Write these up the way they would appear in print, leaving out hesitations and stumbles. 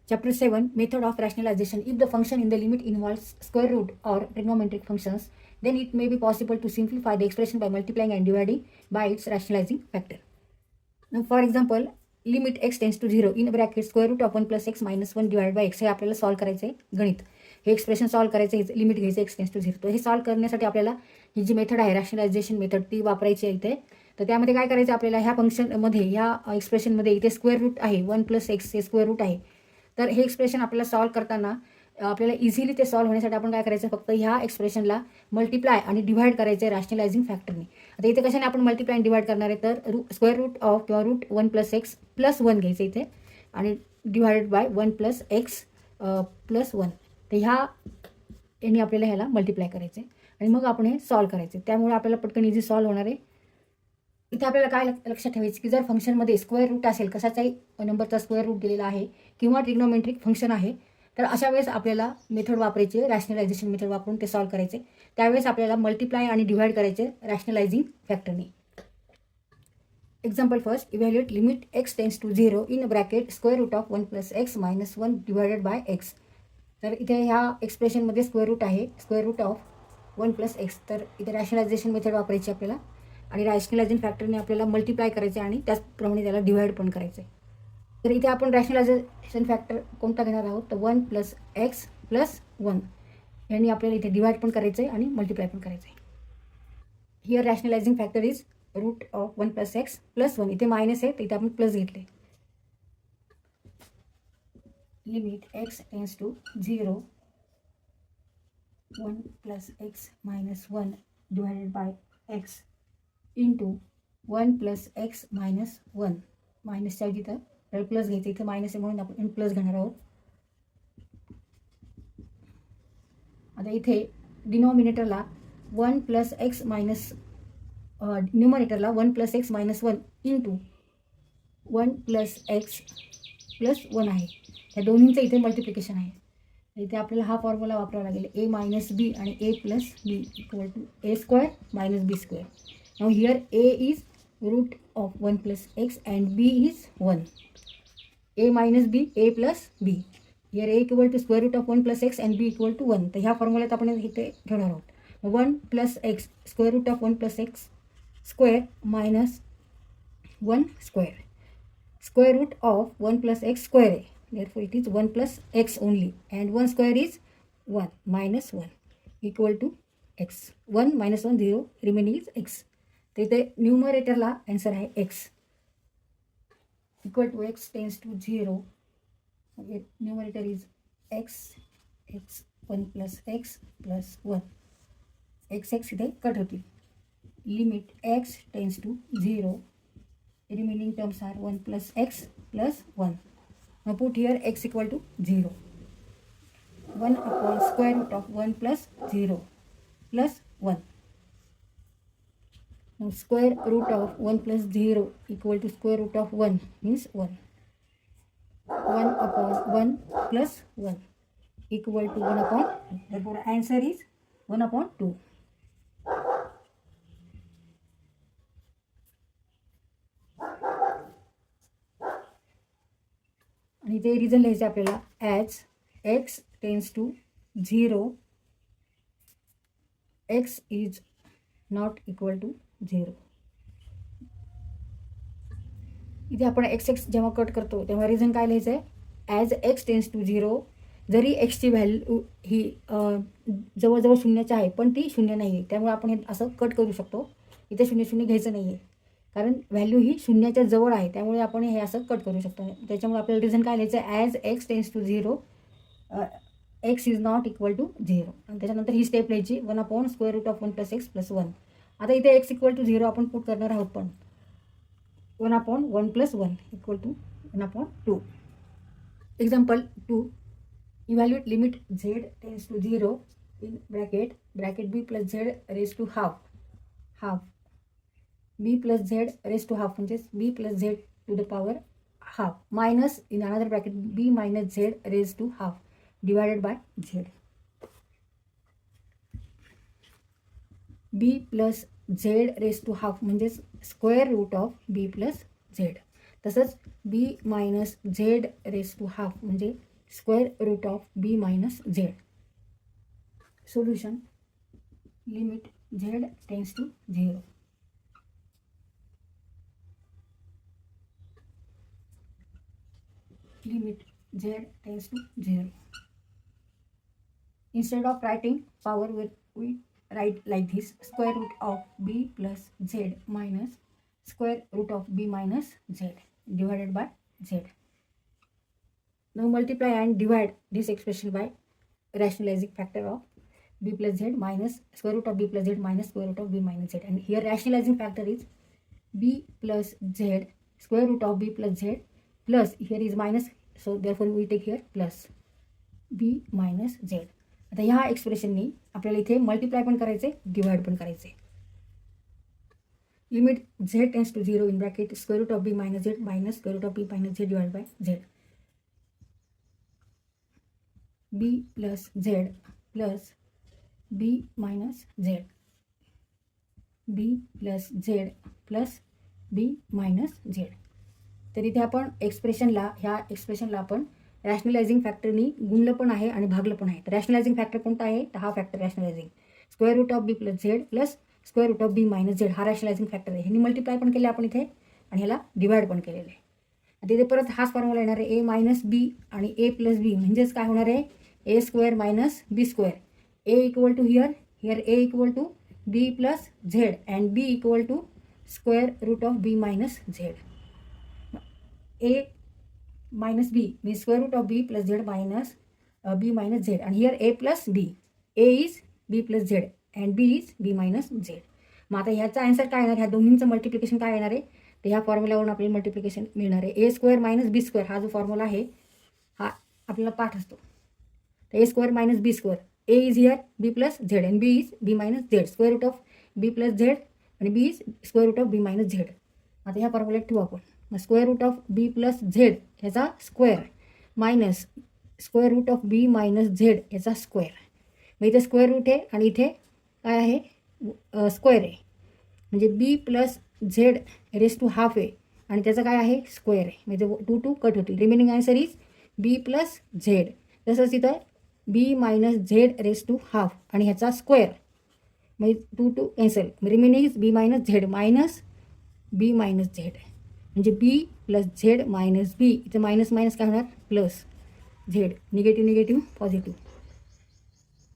Chapter 7, Method of Rationalization. If the function in the limit involves square root or trigonometric functions, then it may be possible to simplify the expression by multiplying and dividing by its rationalizing factor. Now, for example, limit x tends to 0 in bracket square root of 1 plus x minus 1 divided by x हे आपल्याला solve करायचं आहे गणित. हे expression solve करायचं आहे, limit घ्यायचं x tense to 0. तर हे सॉल्व करण्यासाठी आपल्याला ही जी मेथड आहे रॅशनलायझेशन मेथड ती वापरायची आहे इथे. तर त्यामध्ये काय करायचं आपल्याला ह्या फंक्शनमध्ये ह्या एक्सप्रेशनमध्ये इथे स्क्वेअर रूट आहे 1 प्लस एक्स हे स्क्वेअर रूट आहे. तर हे एक्सप्रेशन आपल्याला सॉल्व करताना आपल्याला इझिली ते सॉल्व होण्यासाठी आपण काय करायचं फक्त ह्या एक्सप्रेशनला मल्टिप्लाय आणि डिवाइड करायचं आहे रॅशनलायझिंग फॅक्टरने. आता इथे कशाने आपण मल्टिप्लाय आणि डिवाइड करणार आहे तर स्क्वेअर रूट ऑफ किंवा रूट 1 प्लस एक्स प्लस 1 घ्यायचं इथे आणि divided by 1 plus x plus 1. तर ह्या यांनी आपल्याला ह्याला मल्टिप्लाय करायचं आहे आणि मग आपण हे सॉल्व करायचं. त्यामुळे आपल्याला पटकन इझी सॉल्व होणार आहे. इथे आपल्याला काय लक्षात ठेवायचं की जर फंक्शनमध्ये स्क्वेअर रूट असेल कशाचाही नंबरचा स्क्वेअर रूट दिलेला आहे किंवा ट्रिग्नोमेट्रिक फंक्शन आहे तर अशा वेळेस आपल्याला मेथड वापरायची रॅशनलायझेशन मेथड वापरून ते सॉल्व करायचे. त्यावेळेस आपल्याला मल्टिप्लाय आणि डिवाइड करायचे रॅशनलायझिंग फॅक्टरने. Example first, evaluate limit x tends to 0 in bracket square root of 1 plus x minus 1 divided by x. तर इथे ह्या एक्सप्रेशनमध्ये स्क्वेअर रूट आहे square root of 1 plus x. तर इथे रॅशनलायझेशन मेथड वापरायची आपल्याला आणि रॅशनलायझिंग फॅक्टरने आपल्याला मल्टिप्लाय करायचे आणि त्याचप्रमाणे त्याला डिवाइड पण करायचे. तर इथे आपण रॅशनलायझेशन फॅक्टर कोणता घेणार आहोत तर 1 प्लस एक्स प्लस 1 यांनी आपल्याला इथे डिवाइड पण करायचं आहे आणि मल्टिप्लाय पण करायचं आहे. Here rationalising factor is root of 1 plus x plus 1. इथे मायनस आहे तर इथे आपण प्लस घेतले. Limit x tends to 0 1 plus x minus 1 divided by x into 1 plus x minus 1. मायनसच्या ऐवजी तर प्लस घ्यायचं इथे मायनस आहे म्हणून आपण प्लस घेणार आहोत. आता इथे डिनॉमिनेटरला 1 प्लस एक्स मायनस न्यूमरेटरला 1 plus x minus 1 into 1 plus x plus 1 आहे. या दोन्हींचं इथे मल्टिप्लिकेशन आहे. इथे आपल्याला हा फॉर्म्युला वापरावा लागेल ए मायनस बी आणि a plus b equal to a square minus b square. Now here a is root of 1 plus x and b is 1. A minus b a plus b. Here a equal to square root of 1 plus x and b equal to 1. तर ह्या फॉर्म्युल्यात आपण इथे ठेवणार आहोत 1 plus x square root of 1 plus x square minus 1 square. Square root of 1 plus x square आहे. Therefore, it is 1 plus x only and 1 square is 1 minus 1 equal to x. 1 minus 1 0 remaining is x. तर इथे न्यूमरेटरला answer आहे x equal to x tends to 0. Numerator is x 1 plus x plus 1. x इथे cut होतील. Limit x tends to 0. Remaining terms are 1 plus x plus 1. Now put here x equal to 0. 1 upon square root of 1 plus 0 plus 1. Now square root of 1 plus 0 equal to square root of 1 means 1. 1 upon 1 plus 1 equal to 1 upon 2. Therefore answer is 1 upon 2. आणि ते reason लिहायचं आपल्याला as x tends to 0 x is not equal to 0. इथे आपण x जेव्हा cut करतो तेव्हा reason काय लिहायचं आहे ॲज एक्स टेन्स टू 0. जरी एक्सची व्हॅल्यू ही जवळजवळ शून्याची आहे पण ती शून्य नाही आहे त्यामुळे आपण हे असं कट करू शकतो. इथे 0 0 घ्यायचं नाही आहे कारण व्हॅल्यू ही शून्याच्या जवळ आहे त्यामुळे आपण हे असं कट करू शकतो. त्याच्यामुळे आपल्याला रिझन काय लिहायचं आहे as x tends to 0 x is not equal to 0. आणि त्याच्यानंतर ही स्टेप लिहायची 1 upon square root of 1 plus x plus 1. आता इथे एक्स इक्वल टू 0 आपण पुट करणार आहोत पण 1 upon 1 plus 1 equal to 1 upon 2. Example 2, evaluate limit z tends to 0 in bracket b plus z raise to half b plus z raised to half म्हणजेच b plus z to the power half minus in another bracket b minus z raised to half divided by z. b plus z raised to half म्हणजेच square root of b plus z. तसंच b minus z raised to half म्हणजे square root of b minus z. Solution: limit z tends to 0. Limit z tends to 0. Instead of writing power, we write like this: square root of b plus z minus square root of b minus z divided by z. Now multiply and divide this expression by rationalizing factor of b plus z minus square root of b plus z minus square root of b minus z. And here rationalizing factor is b plus z square root of b plus z plus, here is minus, so therefore we take here plus b minus z. आता ह्या एक्सप्रेशननी आपल्याला इथे multiply पण करायचे, divide पण करायचे. Limit z tends to 0 in bracket square root of b minus z minus square root of b minus z divide by z. b plus z plus b minus z, b plus z plus b minus z. तर इथे आपण ह्या एक्सप्रेशनला आपण rationalising फॅक्टरनी गुणलं पण आहे आणि भागलं पण आहे. तर रॅशनलायझिंग फॅक्टर कोणता आहे? तर हा factor rationalising square root of B plus Z plus square root of b minus z हा रॅशनलायझिंग फॅक्टर आहे. ह्यानी मल्टिप्लाय पण केले आपण इथे आणि ह्याला डिवाइड पण केलेलं आहे. आता इथे परत हाच फॉर्म्युला येणार आहे, ए मायनस बी आणि ए प्लस बी म्हणजेच काय होणार आहे? A square minus b square. A equal to here a equal to b plus z and b equal to square root of b minus z. A minus b means square root of b plus z minus b minus z, and here a plus b, a is b plus z and b is b minus z. मग आता ह्याचा answer काय येणार? ह्या दोन्हींचं multiplication काय येणार आहे? तर ह्या फॉर्म्युलावरून आपल्याला मल्टिप्लिकेशन मिळणार आहे. A square minus b square हा जो फॉर्म्युला आहे हा आपल्याला पाठ असतो. तर a square minus b square, a is here b plus z and b is b minus z, square root of B plus z आणि b is square root of b minus Z. आता ह्या फॉर्म्युल्यात ठेवू आपण. मग square root of B plus z ह्याचा square minus square root of b minus Z ह्याचा square. मग इथे स्क्वेअर रूट आहे आणि इथे काय आहे? स्क्वेअर आहे. म्हणजे b plus z raise to half आहे आणि त्याचं काय आहे? स्क्वेअर आहे. म्हणजे 2 2 कट होतील. Remaining answer is B plus z. तसंच इथं b minus z raise to half आणि ह्याचा स्क्वेअर, म्हणजे 2 2 cancel. Remaining is b minus z minus B minus z. म्हणजे b plus Z minus b, इथे मायनस मायनस काय होणार? Plus z. Negative negative positive.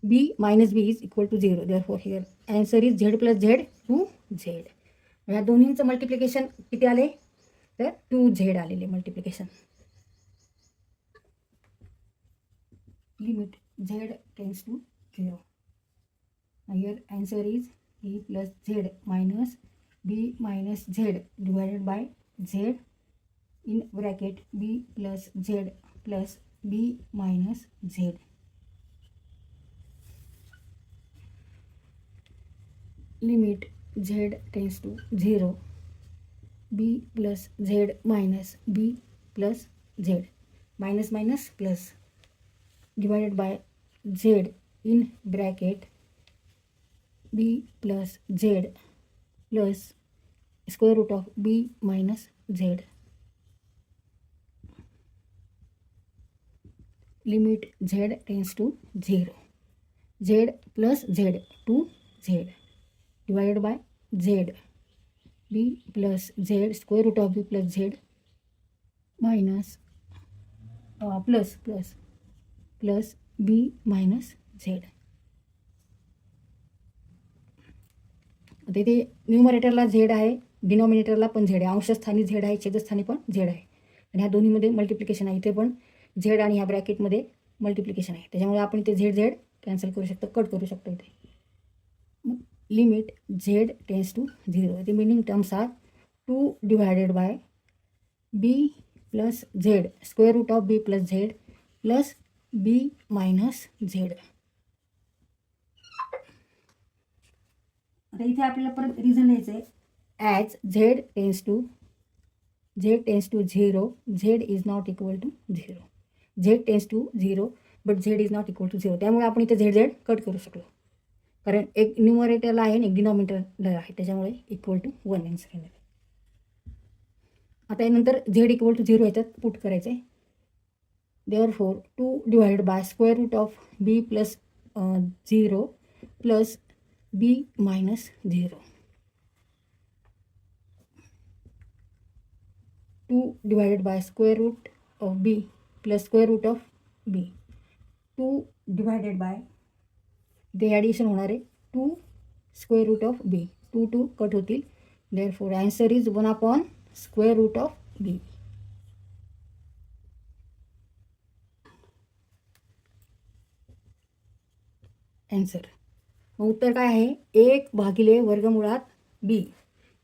B minus b is equal to 0. Therefore here answer is z plus z 2z. ह्या दोन्हींचं multiplication किती आले? तर 2z आलेले multiplication. Limit Z tends to 0. Here answer is B plus Z minus B minus Z divided by z in bracket b plus z plus b minus z. Limit z tends to 0. b plus z minus b plus z minus minus plus divided by z in bracket b plus z plus square root of b minus z. Limit z tends to 0. z plus z 2z divided by z b plus z square root of b plus z minus plus b minus z. आता इथे न्यूमरेटरला Z आहे, डिनॉमिनेटरला पण Z आहे, अंशस्थानी Z आहे, छेदस्थानी पण Z आहे आणि ह्या दोन्हीमध्ये मल्टिप्लिकेशन आहे. इथे पण झेड आणि ह्या ब्रॅकेटमध्ये मल्टिप्लिकेशन आहे, त्याच्यामुळे आपण इथे झेड झेड कॅन्सल करू शकतो, कट करू शकतो. इथे limit Z tends to 0. The meaning terms are 2 divided by B plus Z square root of B plus Z plus B minus Z. आता इथे आपल्याला परत रिझन लिहायचं आहे. As Z tends to 0, Z is not equal to 0. Z tends to 0 but Z is not equal to 0. त्यामुळे आपण इथे Z Z cut करू शकलो, कारण एक न्यूमरेटरला आहे आणि एक डिनॉमिनेटरला आहे, त्याच्यामुळे इक्वल टू 1 आन्सर येणार. आता यानंतर झेड इक्वल टू 0 ह्याच्यात पुट करायचं आहे. Therefore 2 divided by square root of b plus 0 plus b minus 0. 2 divided by square root of b plus square root of b. 2 divided by, ते addition होणार आहे 2 square root of b. 2 2 cut होतील. Therefore answer is 1 upon square root of b. Answer. मग उत्तर काय आहे? 1 भागिले वर्गमुळात बी.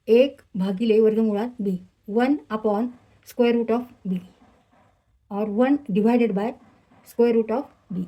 1 भागिले वर्गमुळात B. 1 upon square root of B. और 1 divided by square root of B.